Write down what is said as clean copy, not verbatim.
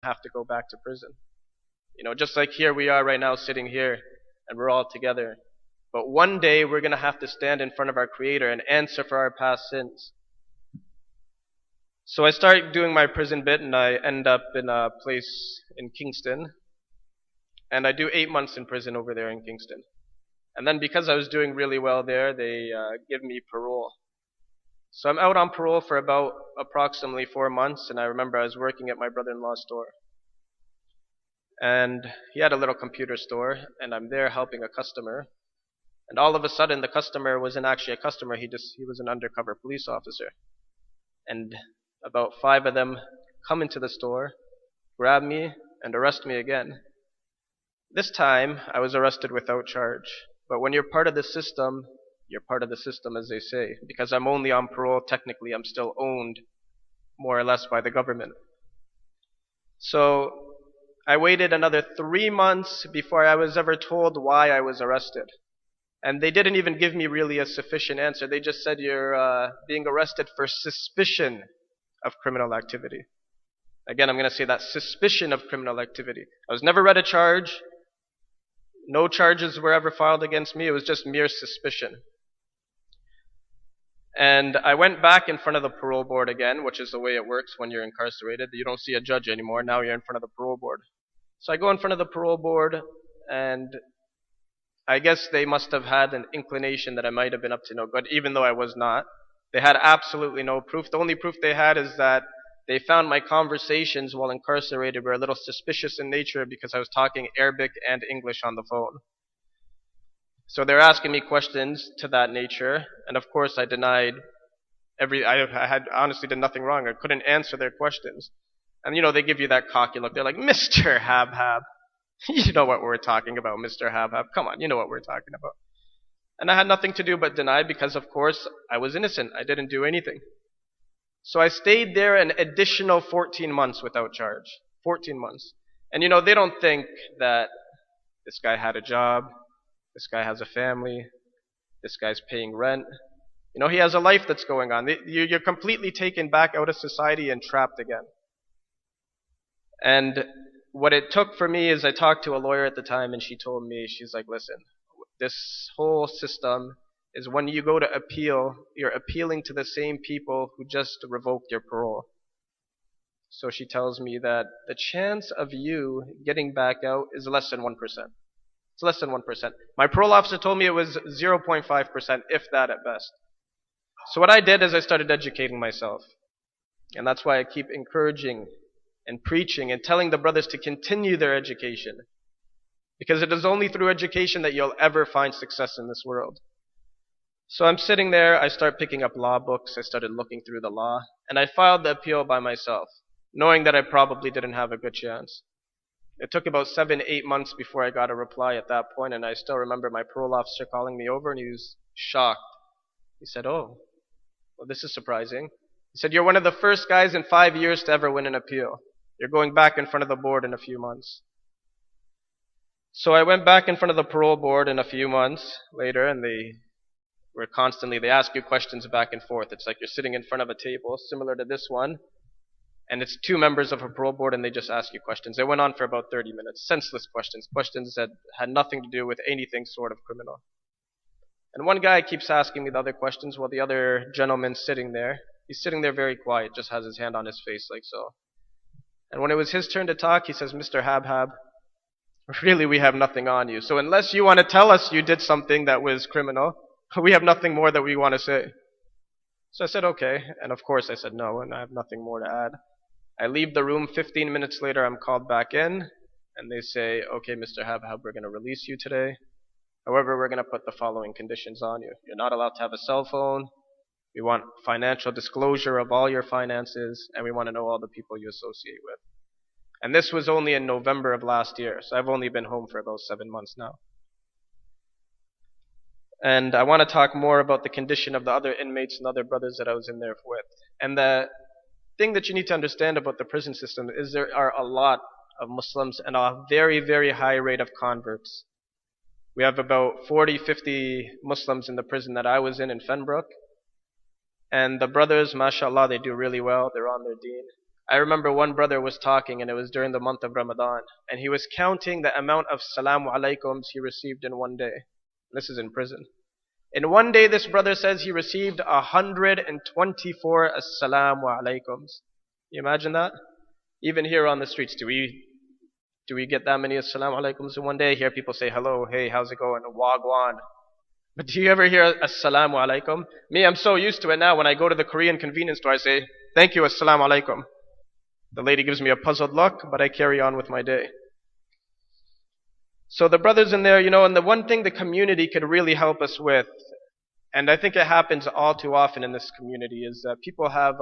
have to go back to prison. Just like here we are right now sitting here and we're all together. But one day we're going to have to stand in front of our Creator and answer for our past sins. So I start doing my prison bit and I end up in a place in Kingston. And I do 8 months in prison over there in Kingston. And then because I was doing really well there, they give me parole. So I'm out on parole for about approximately 4 months, and I remember I was working at my brother-in-law's store. And he had a little computer store, and I'm there helping a customer. And all of a sudden, the customer wasn't actually a customer, he was an undercover police officer. And about 5 of them come into the store, grab me, and arrest me again. This time, I was arrested without charge. But when you're part of the system, you're part of the system, as they say. Because I'm only on parole, technically I'm still owned, more or less, by the government. So I waited another 3 months before I was ever told why I was arrested. And they didn't even give me really a sufficient answer. They just said you're being arrested for suspicion of criminal activity. Again, I'm going to say that, suspicion of criminal activity. I was never read a charge. No charges were ever filed against me. It was just mere suspicion. And I went back in front of the parole board again, which is the way it works when you're incarcerated. You don't see a judge anymore. Now you're in front of the parole board. So I go in front of the parole board, and I guess they must have had an inclination that I might have been up to no good, even though I was not. They had absolutely no proof. The only proof they had is that they found my conversations while incarcerated were a little suspicious in nature because I was talking Arabic and English on the phone. So they're asking me questions to that nature, and of course I denied I had honestly did nothing wrong. I couldn't answer their questions. And they give you that cocky look. They're like, Mr. Habhab, you know what we're talking about, Mr. Habhab. Come on, you know what we're talking about. And I had nothing to do but deny because, of course, I was innocent. I didn't do anything. So I stayed there an additional 14 months without charge. 14 months. And they don't think that this guy had a job, this guy has a family, this guy's paying rent. He has a life that's going on. You're completely taken back out of society and trapped again. And what it took for me is I talked to a lawyer at the time, and she told me, she's like, listen, this whole system is when you go to appeal, you're appealing to the same people who just revoked your parole. So she tells me that the chance of you getting back out is less than 1%. It's less than 1%. My parole officer told me it was 0.5%, if that at best. So what I did is I started educating myself. And that's why I keep encouraging and preaching and telling the brothers to continue their education. Because it is only through education that you'll ever find success in this world. So I'm sitting there, I start picking up law books, I started looking through the law, and I filed the appeal by myself, knowing that I probably didn't have a good chance. It took about 7-8 months before I got a reply at that point, and I still remember my parole officer calling me over, and he was shocked. He said, oh, well, this is surprising. He said, you're one of the first guys in 5 years to ever win an appeal. You're going back in front of the board in a few months. So I went back in front of the parole board in a few months later, and they ask you questions back and forth. It's like you're sitting in front of a table similar to this one, and it's 2 members of a parole board, and they just ask you questions. They went on for about 30 minutes, senseless questions that had nothing to do with anything sort of criminal. And one guy keeps asking me the other questions while the other gentleman's sitting there. He's sitting there very quiet, just has his hand on his face like so. And when it was his turn to talk, he says, Mr. Habhab, really we have nothing on you. So unless you want to tell us you did something that was criminal, we have nothing more that we want to say. So I said, okay. And of course I said no, and I have nothing more to add. I leave the room. 15 minutes later, I'm called back in, and they say, okay, Mr. Habhab, we're going to release you today. However, we're going to put the following conditions on you. You're not allowed to have a cell phone. We want financial disclosure of all your finances, and we want to know all the people you associate with. And this was only in November of last year, so I've only been home for about 7 months now. And I want to talk more about the condition of the other inmates and other brothers that I was in there with. And the thing that you need to understand about the prison system is there are a lot of Muslims and a very, very high rate of converts. We have about 40, 50 Muslims in the prison that I was in Fenbrook. And the brothers, mashallah, they do really well. They're on their deen. I remember one brother was talking, and it was during the month of Ramadan, and he was counting the amount of salamu alaikums he received in one day. This is in prison. In one day, this brother says he received 124 assalamu alaikums. You imagine that? Even here on the streets, do we get that many assalamu alaikums in one day? I hear people say hello, hey, how's it going, wagwan. But do you ever hear assalamu alaikum? Me, I'm so used to it now. When I go to the Korean convenience store, I say, thank you, assalamu alaikum. The lady gives me a puzzled look, but I carry on with my day. So the brothers in there, and the one thing the community could really help us with, and I think it happens all too often in this community, is that people have